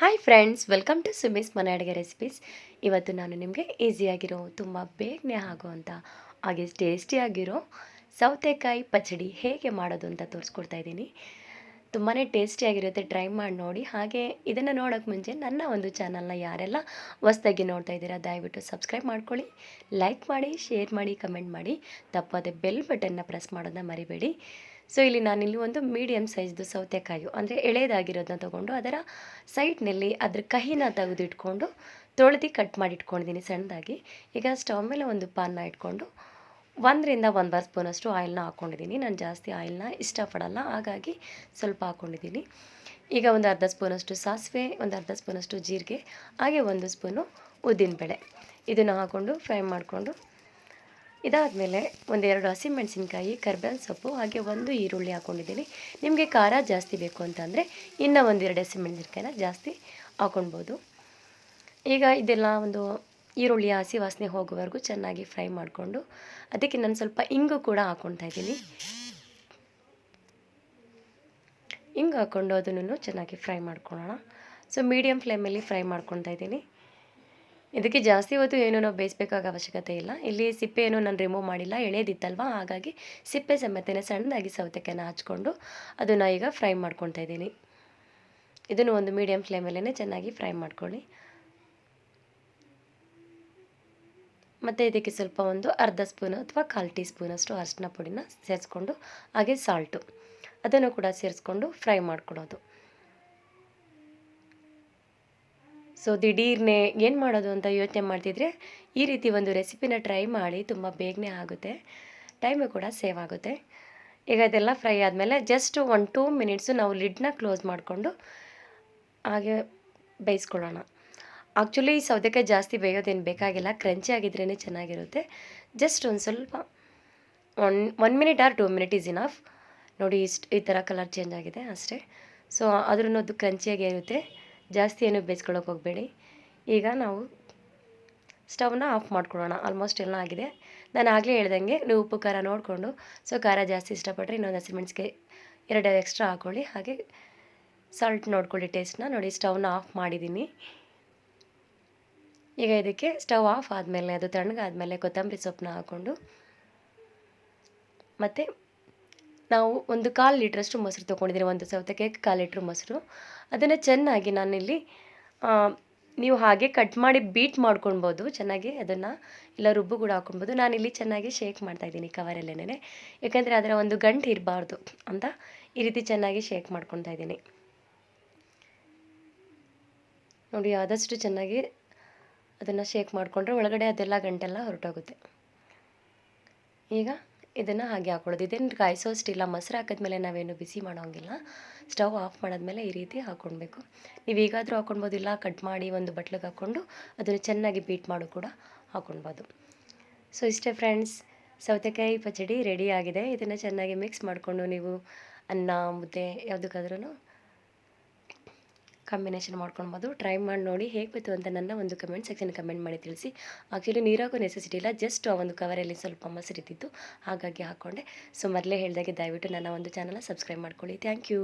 Hi friends, welcome to ಸುಮಿಸ್ ಮನೆ ಅಡುಗೆ recipes. ಇವತ್ತು ನಾನು ನಿಮಗೆ ಈಸಿಯಾಗಿರೋ ತುಂಬ ಬೇಗನೆ ಆಗೋವಂಥ ಹಾಗೆ ಟೇಸ್ಟಿಯಾಗಿರೋ ಸೌತೆಕಾಯಿ ಪಚಡಿ ಹೇಗೆ ಮಾಡೋದು ಅಂತ ತೋರಿಸ್ಕೊಡ್ತಾ ಇದ್ದೀನಿ. ತುಂಬಾ ಟೇಸ್ಟಿಯಾಗಿರುತ್ತೆ, ಟ್ರೈ ಮಾಡಿ ನೋಡಿ. ಹಾಗೆ ಇದನ್ನು ನೋಡೋಕ್ಕೆ ಮುಂಚೆ ನನ್ನ ಒಂದು ಚಾನಲ್ನ ಯಾರೆಲ್ಲ ಹೊಸ್ದಾಗಿ ನೋಡ್ತಾ ಇದ್ದೀರಾ ದಯವಿಟ್ಟು ಸಬ್ಸ್ಕ್ರೈಬ್ ಮಾಡ್ಕೊಳ್ಳಿ, ಲೈಕ್ ಮಾಡಿ, ಶೇರ್ ಮಾಡಿ, ಕಮೆಂಟ್ ಮಾಡಿ. ತಪ್ಪದೆ ಬೆಲ್ ಬಟನ್ನ ಪ್ರೆಸ್ ಮಾಡೋದನ್ನ ಮರಿಬೇಡಿ. ಸೊ ಇಲ್ಲಿ ನಾನಿಲ್ಲಿ ಒಂದು ಮೀಡಿಯಮ್ ಸೈಜ್ದು ಸೌತೆಕಾಯಿ ಅಂದರೆ ಎಳೆದಾಗಿರೋದನ್ನ ತೊಗೊಂಡು ಅದರ ಸೈಡ್ನಲ್ಲಿ ಅದ್ರ ಕಹಿನ ತೆಗೆದಿಟ್ಕೊಂಡು ತೊಳೆದು ಕಟ್ ಮಾಡಿ ಇಟ್ಕೊಂಡಿದ್ದೀನಿ ಸಣ್ಣದಾಗಿ. ಈಗ ಸ್ಟವ್ ಮೇಲೆ ಒಂದು ಪಾನ್ನ ಇಟ್ಕೊಂಡು 1-1.5 ಸ್ಪೂನಷ್ಟು ಆಯಿಲ್ನ ಹಾಕ್ಕೊಂಡಿದ್ದೀನಿ. ನಾನು ಜಾಸ್ತಿ ಆಯಿಲ್ನ ಇಷ್ಟಪಡಲ್ಲ, ಹಾಗಾಗಿ ಸ್ವಲ್ಪ ಹಾಕ್ಕೊಂಡಿದ್ದೀನಿ. ಈಗ ಒಂದು ಅರ್ಧ ಸ್ಪೂನಷ್ಟು ಸಾಸಿವೆ, ಒಂದು ಅರ್ಧ ಸ್ಪೂನಷ್ಟು ಜೀರಿಗೆ, ಹಾಗೆ 1 ಸ್ಪೂನು ಉದ್ದಿನಬೇಳೆ ಇದನ್ನು ಹಾಕ್ಕೊಂಡು ಫ್ರೈ ಮಾಡಿಕೊಂಡು ಇದಾದಮೇಲೆ 1-2 ಹಸಿಮೆಣಸಿನ್ಕಾಯಿ, ಕರ್ಬೇವಿನ ಸೊಪ್ಪು, ಹಾಗೆ 1 ಈರುಳ್ಳಿ ಹಾಕ್ಕೊಂಡಿದ್ದೀನಿ. ನಿಮಗೆ ಖಾರ ಜಾಸ್ತಿ ಬೇಕು ಅಂತಂದರೆ ಇನ್ನೂ 1-2 ಹಸಿಮೆಣಸಿನ್ಕಾಯಿನ ಜಾಸ್ತಿ ಹಾಕ್ಕೊಳ್ಬೋದು. ಈಗ ಇದೆಲ್ಲ ಒಂದು ಈರುಳ್ಳಿಯ ಹಸಿ ವಾಸನೆ ಹೋಗೋವರೆಗೂ ಚೆನ್ನಾಗಿ ಫ್ರೈ ಮಾಡಿಕೊಂಡು ಅದಕ್ಕೆ ನಾನು ಸ್ವಲ್ಪ ಇಂಗು ಕೂಡ ಹಾಕ್ಕೊಳ್ತಾ ಇದ್ದೀನಿ. ಇಂಗು ಹಾಕ್ಕೊಂಡು ಅದನ್ನು ಚೆನ್ನಾಗಿ ಫ್ರೈ ಮಾಡ್ಕೊಳ್ಳೋಣ. ಸೊ ಮೀಡಿಯಮ್ ಫ್ಲೇಮಲ್ಲಿ ಫ್ರೈ ಮಾಡ್ಕೊಳ್ತಾ ಇದ್ದೀನಿ. ಇದಕ್ಕೆ ಜಾಸ್ತಿ ಹೊತ್ತು ಏನೂ ನಾವು ಬೇಯಿಸಬೇಕಾದ ಅವಶ್ಯಕತೆ ಇಲ್ಲ. ಇಲ್ಲಿ ಸಿಪ್ಪೆ ಏನೂ ನಾನು ರಿಮೂವ್ ಮಾಡಿಲ್ಲ, ಎಳೆದಿತ್ತಲ್ವ, ಹಾಗಾಗಿ ಸಿಪ್ಪೆ ಸಮೇತನೇ ಸಣ್ಣದಾಗಿ ಸೌತೆಕಾಯಿನ ಹಚ್ಕೊಂಡು ಅದನ್ನು ಈಗ ಫ್ರೈ ಮಾಡ್ಕೊಳ್ತಾ ಇದ್ದೀನಿ. ಇದನ್ನು ಒಂದು ಮೀಡಿಯಮ್ ಫ್ಲೇಮಲ್ಲೇ ಚೆನ್ನಾಗಿ ಫ್ರೈ ಮಾಡ್ಕೊಳ್ಳಿ. ಮತ್ತು ಇದಕ್ಕೆ ಸ್ವಲ್ಪ ಒಂದು ಅರ್ಧ ಸ್ಪೂನು ಅಥವಾ 1/4 ಟೀ ಸ್ಪೂನಷ್ಟು ಅರಿಶಿನ ಪುಡಿನ ಸೇರಿಸ್ಕೊಂಡು ಹಾಗೆ ಸಾಲ್ಟು ಅದನ್ನು ಕೂಡ ಸೇರಿಸ್ಕೊಂಡು ಫ್ರೈ ಮಾಡ್ಕೊಳ್ಳೋದು. ಸೊ ದಿಢೀರ್ನೆ ಏನು ಮಾಡೋದು ಅಂತ ಯೋಚನೆ ಮಾಡ್ತಿದ್ರೆ ಈ ರೀತಿ ಒಂದು ರೆಸಿಪಿನ ಟ್ರೈ ಮಾಡಿ, ತುಂಬ ಬೇಗನೆ ಆಗುತ್ತೆ, ಟೈಮು ಕೂಡ ಸೇವ್ ಆಗುತ್ತೆ. ಈಗ ಅದೆಲ್ಲ ಫ್ರೈ ಆದಮೇಲೆ ಜಸ್ಟ್ 1-2 ಮಿನಿಟ್ಸು ನಾವು ಲಿಡ್ನ ಕ್ಲೋಸ್ ಮಾಡಿಕೊಂಡು ಹಾಗೆ ಬೇಯಿಸ್ಕೊಳ್ಳೋಣ. ಆ್ಯಕ್ಚುಲಿ ಈ ಸೌತೆಕಾಯಿ ಜಾಸ್ತಿ ಬೇಯೋದೇನು ಬೇಕಾಗಿಲ್ಲ, ಕ್ರಂಚಿ ಆಗಿದ್ರೇ ಚೆನ್ನಾಗಿರುತ್ತೆ. ಜಸ್ಟ್ ಒಂದು ಸ್ವಲ್ಪ 1 minute R 2 minute is enough. ನೋಡಿ, ಈ ಥರ ಕಲರ್ ಚೇಂಜ್ ಆಗಿದೆ ಅಷ್ಟೇ. ಸೊ ಆದ್ರೂ ಅದು ಕ್ರಂಚಿಯಾಗೇ ಇರುತ್ತೆ, ಜಾಸ್ತಿ ಏನು ಬೇಯಿಸ್ಕೊಳ್ಳೋಕೆ ಹೋಗಬೇಡಿ. ಈಗ ನಾವು ಸ್ಟವ್ನ ಆಫ್ ಮಾಡ್ಕೊಳ್ಳೋಣ. ಆಲ್ಮೋಸ್ಟ್ ಎಲ್ಲ ಆಗಿದೆ. ನಾನು ಆಗಲೇ ಹೇಳ್ದಂಗೆ ನೀವು ಉಪ್ಪು ಖಾರ ನೋಡಿಕೊಂಡು, ಸೊ ಖಾರ ಜಾಸ್ತಿ ಇಷ್ಟಪಟ್ಟರೆ ಇನ್ನೊಂದು ಹಸಿಮೆಣ್ಸಿಕಾಯಿ 2 ಎಕ್ಸ್ಟ್ರಾ ಹಾಕ್ಕೊಳ್ಳಿ. ಹಾಗೆ ಸಾಲ್ಟ್ ನೋಡ್ಕೊಳ್ಳಿ ಟೇಸ್ಟ್ನ. ನೋಡಿ, ಸ್ಟವ್ನ ಆಫ್ ಮಾಡಿದ್ದೀನಿ. ಈಗ ಇದಕ್ಕೆ ಸ್ಟವ್ ಆಫ್ ಆದಮೇಲೆ ಅದು ತಣ್ಣಗಾದ್ಮೇಲೆ ಕೊತ್ತಂಬರಿ ಸೊಪ್ಪನ್ನ ಹಾಕ್ಕೊಂಡು ಮತ್ತು ನಾವು ಒಂದು 1/4 ಲೀಟ್ರಷ್ಟು ಮೊಸರು ತೊಗೊಂಡಿದ್ದೀನಿ. ಒಂದು ಸೌತೆಕಾಯಿಗೆ 1/4 ಲೀಟ್ರ್ ಮೊಸರು. ಅದನ್ನು ಚೆನ್ನಾಗಿ ನಾನಿಲ್ಲಿ ನೀವು ಹಾಗೆ ಕಟ್ ಮಾಡಿ ಬೀಟ್ ಮಾಡ್ಕೊಳ್ಬೋದು ಚೆನ್ನಾಗಿ, ಅದನ್ನು ಇಲ್ಲ ರುಬ್ಬು ಕೂಡ ಹಾಕ್ಕೊಳ್ಬೋದು. ನಾನಿಲ್ಲಿ ಚೆನ್ನಾಗಿ ಶೇಕ್ ಮಾಡ್ತಾಯಿದ್ದೀನಿ ಕವರಲ್ಲೇನೆ, ಯಾಕಂದರೆ ಅದರ ಒಂದು ಗಂಟು ಇರಬಾರ್ದು ಅಂತ ಈ ರೀತಿ ಚೆನ್ನಾಗಿ ಶೇಕ್ ಮಾಡ್ಕೊತಾ ಇದ್ದೀನಿ. ನೋಡಿ, ಆದಷ್ಟು ಚೆನ್ನಾಗಿ ಅದನ್ನು ಶೇಕ್ ಮಾಡಿಕೊಂಡ್ರೆ ಒಳಗಡೆ ಅದೆಲ್ಲ ಗಂಟೆಲ್ಲ ಹೊರಟೋಗುತ್ತೆ. ಈಗ ಇದನ್ನು ಹಾಗೆ ಹಾಕ್ಕೊಳ್ಳೋದು. ಇದೇನು ಕಾಯಿಸೋಷ್ಟಿಲ್ಲ, ಮೊಸರು ಹಾಕಿದ್ಮೇಲೆ ನಾವೇನು ಬಿಸಿ ಮಾಡೋಂಗಿಲ್ಲ. ಸ್ಟವ್ ಆಫ್ ಮಾಡಾದ್ಮೇಲೆ ಈ ರೀತಿ ಹಾಕ್ಕೊಳ್ಬೇಕು. ನೀವು ಈಗಾದರೂ ಹಾಕ್ಕೊಳ್ಬೋದು, ಇಲ್ಲ ಕಟ್ ಮಾಡಿ ಒಂದು ಬಟ್ಲಿಗೆ ಹಾಕ್ಕೊಂಡು ಅದನ್ನು ಚೆನ್ನಾಗಿ ಬೀಟ್ ಮಾಡು ಕೂಡ ಹಾಕ್ಕೊಳ್ಬೋದು. ಸೊ ಇಷ್ಟೇ ಫ್ರೆಂಡ್ಸ್, ಸೌತೆಕಾಯಿ ಪಚಡಿ ರೆಡಿ ಆಗಿದೆ. ಇದನ್ನು ಚೆನ್ನಾಗಿ ಮಿಕ್ಸ್ ಮಾಡಿಕೊಂಡು ನೀವು ಅನ್ನ, ಮುದ್ದೆ ಯಾವುದಕ್ಕಾದ್ರೂ ಕಾಂಬಿನೇಷನ್ ಮಾಡ್ಕೊಳ್ಬೋದು. ಟ್ರೈ ಮಾಡಿ ನೋಡಿ, ಹೇಗೆ ಬಂತು ಅಂತ ನನ್ನ ಒಂದು ಕಮೆಂಟ್ ಸೆಕ್ಷನ್ ಕಮೆಂಟ್ ಮಾಡಿ ತಿಳಿಸಿ. ಆ್ಯಕ್ಚುಲಿ ನೀರಾಗೋ ನೆಸೆಸಿಟಿ ಇಲ್ಲ, ಜಸ್ಟ್ ಆ ಒಂದು ಕವರಲ್ಲಿ ಸ್ವಲ್ಪ ಮೊಸರಿದ್ದಿತ್ತು, ಹಾಗಾಗಿ ಹಾಕ್ಕೊಂಡೆ. ಸೊ ಮೊದಲೇ ಹೇಳಿದಾಗೆ ದಯವಿಟ್ಟು ನನ್ನ ಒಂದು ಚಾನಲ್ನ ಸಬ್ಸ್ಕ್ರೈಬ್ ಮಾಡ್ಕೊಳ್ಳಿ. Thank you.